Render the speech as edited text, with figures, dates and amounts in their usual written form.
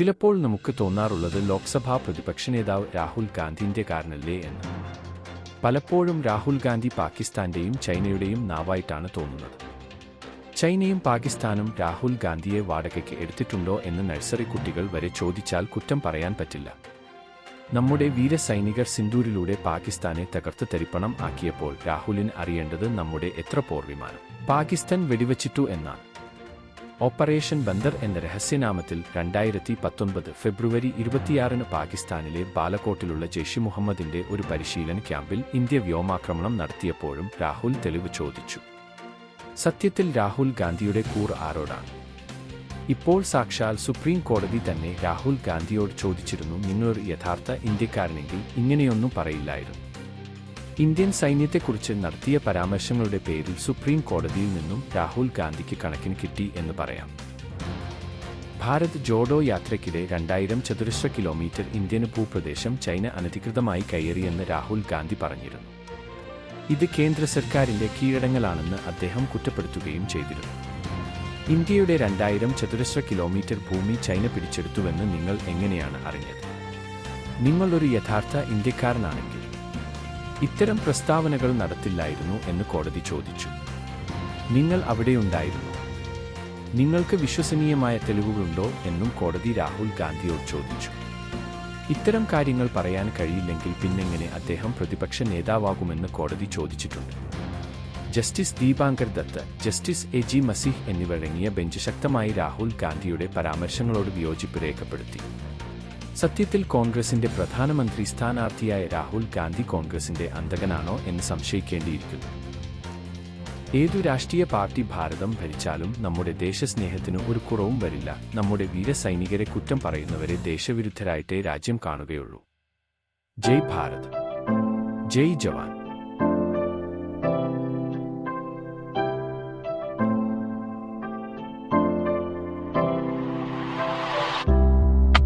ചിലപ്പോൾ നമുക്ക് തോന്നാറുള്ളത് ലോക്സഭാ പ്രതിപക്ഷ നേതാവ് രാഹുൽ ഗാന്ധിന്റെ കാരണല്ലേ എന്ന്. പലപ്പോഴും രാഹുൽ ഗാന്ധി പാകിസ്ഥാന്റെയും ചൈനയുടെയും നാവായിട്ടാണ് തോന്നുന്നത്. ചൈനയും പാകിസ്ഥാനും രാഹുൽ ഗാന്ധിയെ വാടകയ്ക്ക് എടുത്തിട്ടുണ്ടോ എന്ന് നഴ്സറി കുട്ടികൾ വരെ ചോദിച്ചാൽ കുറ്റം പറയാൻ പറ്റില്ല. നമ്മുടെ വീരസൈനികർ സിന്ദൂരിലൂടെ പാകിസ്ഥാനെ തകർത്ത് തരിപ്പണം ആക്കിയപ്പോൾ രാഹുലിന് അറിയേണ്ടത് നമ്മുടെ എത്ര പോർവിമാനം പാകിസ്ഥാൻ വെടിവച്ചിട്ടു എന്നാണ്. ഓപ്പറേഷൻ ബന്ദർ എന്ന രഹസ്യനാമത്തിൽ 2019 ഫെബ്രുവരി 26 പാകിസ്ഥാനിലെ ബാലക്കോട്ടിലുള്ള ജെയ്ഷെ മുഹമ്മദിന്റെ ഒരു പരിശീലന ക്യാമ്പിൽ ഇന്ത്യ വ്യോമാക്രമണം നടത്തിയപ്പോഴും രാഹുൽ തെളിവ് ചോദിച്ചു. സത്യത്തിൽ രാഹുൽ ഗാന്ധിയുടെ കൂർ ആരോടാണ്? ഇപ്പോൾ സാക്ഷാൽ സുപ്രീം കോടതി തന്നെ രാഹുൽ ഗാന്ധിയോട് ചോദിച്ചിരുന്നു, നിങ്ങളൊരു യഥാർത്ഥ ഇന്ത്യക്കാരനെങ്കിൽ ഇങ്ങനെയൊന്നും പറയില്ലായിരുന്നു. ഇന്ത്യൻ സൈന്യത്തെക്കുറിച്ച് നടത്തിയ പരാമർശങ്ങളുടെ പേരിൽ സുപ്രീം കോടതിയിൽ നിന്നും രാഹുൽ ഗാന്ധിക്ക് കണക്കിന് കിട്ടി എന്ന് പറയാം. ഭാരത് ജോഡോ യാത്രയ്ക്കിടെ 2000 ചതുരശ്ര കിലോമീറ്റർ ഇന്ത്യൻ ഭൂപ്രദേശം ചൈന അനധികൃതമായി കയ്യേറിയെന്ന് രാഹുൽ ഗാന്ധി പറഞ്ഞിരുന്നു. ഇത് കേന്ദ്ര സർക്കാരിന്റെ കീഴടങ്ങലാണെന്ന് അദ്ദേഹം കുറ്റപ്പെടുത്തുകയും ചെയ്തിരുന്നു. ഇന്ത്യയുടെ 2000 ചതുരശ്ര കിലോമീറ്റർ ഭൂമി ചൈന പിടിച്ചെടുത്തുവെന്ന് നിങ്ങൾ എങ്ങനെയാണ് അറിഞ്ഞത്? നിങ്ങളൊരു യഥാർത്ഥ ഇന്ത്യക്കാരനാണെങ്കിൽ ഇത്തരം പ്രസ്താവനകൾ നടത്തില്ലായിരുന്നു എന്ന് കോടതി ചോദിച്ചു. നിങ്ങൾ അവിടെയുണ്ടായിരുന്നു. നിങ്ങൾക്ക് വിശ്വസനീയമായ തെളിവുകളുണ്ടോ എന്നും കോടതി രാഹുൽ ഗാന്ധിയോട് ചോദിച്ചു. ഇത്തരം കാര്യങ്ങൾ പറയാൻ കഴിയില്ലെങ്കിൽ പിന്നെങ്ങനെ അദ്ദേഹം പ്രതിപക്ഷ നേതാവാകുമെന്ന് കോടതി ചോദിച്ചിട്ടുണ്ട്. Justice Dipankar Datta, justice AG. Masih എന്നിവരടങ്ങിയ ബെഞ്ച് ശക്തമായി രാഹുൽ ഗാന്ധിയുടെ പരാമർശങ്ങളോട് വിയോജിപ്പ് രേഖപ്പെടുത്തി. സത്യത്തിൽ കോൺഗ്രസിന്റെ പ്രധാനമന്ത്രി സ്ഥാനാർത്ഥിയായ രാഹുൽ ഗാന്ധി കോൺഗ്രസിന്റെ അന്തകനാണോ എന്ന് സംശയിക്കേണ്ടിയിരിക്കുന്നു. ഏതു രാഷ്ട്രീയ പാർട്ടി ഭാരതം ഭരിച്ചാലും നമ്മുടെ ദേശസ്നേഹത്തിന് ഒരു കുറവും വരില്ല. നമ്മുടെ വീരസൈനികരെ കുറ്റം പറയുന്നവരെ ദേശവിരുദ്ധരായിട്ടേ രാജ്യം കാണുകയുള്ളൂ. ജയ് ഭാരത്, ജയ് ജവാൻ.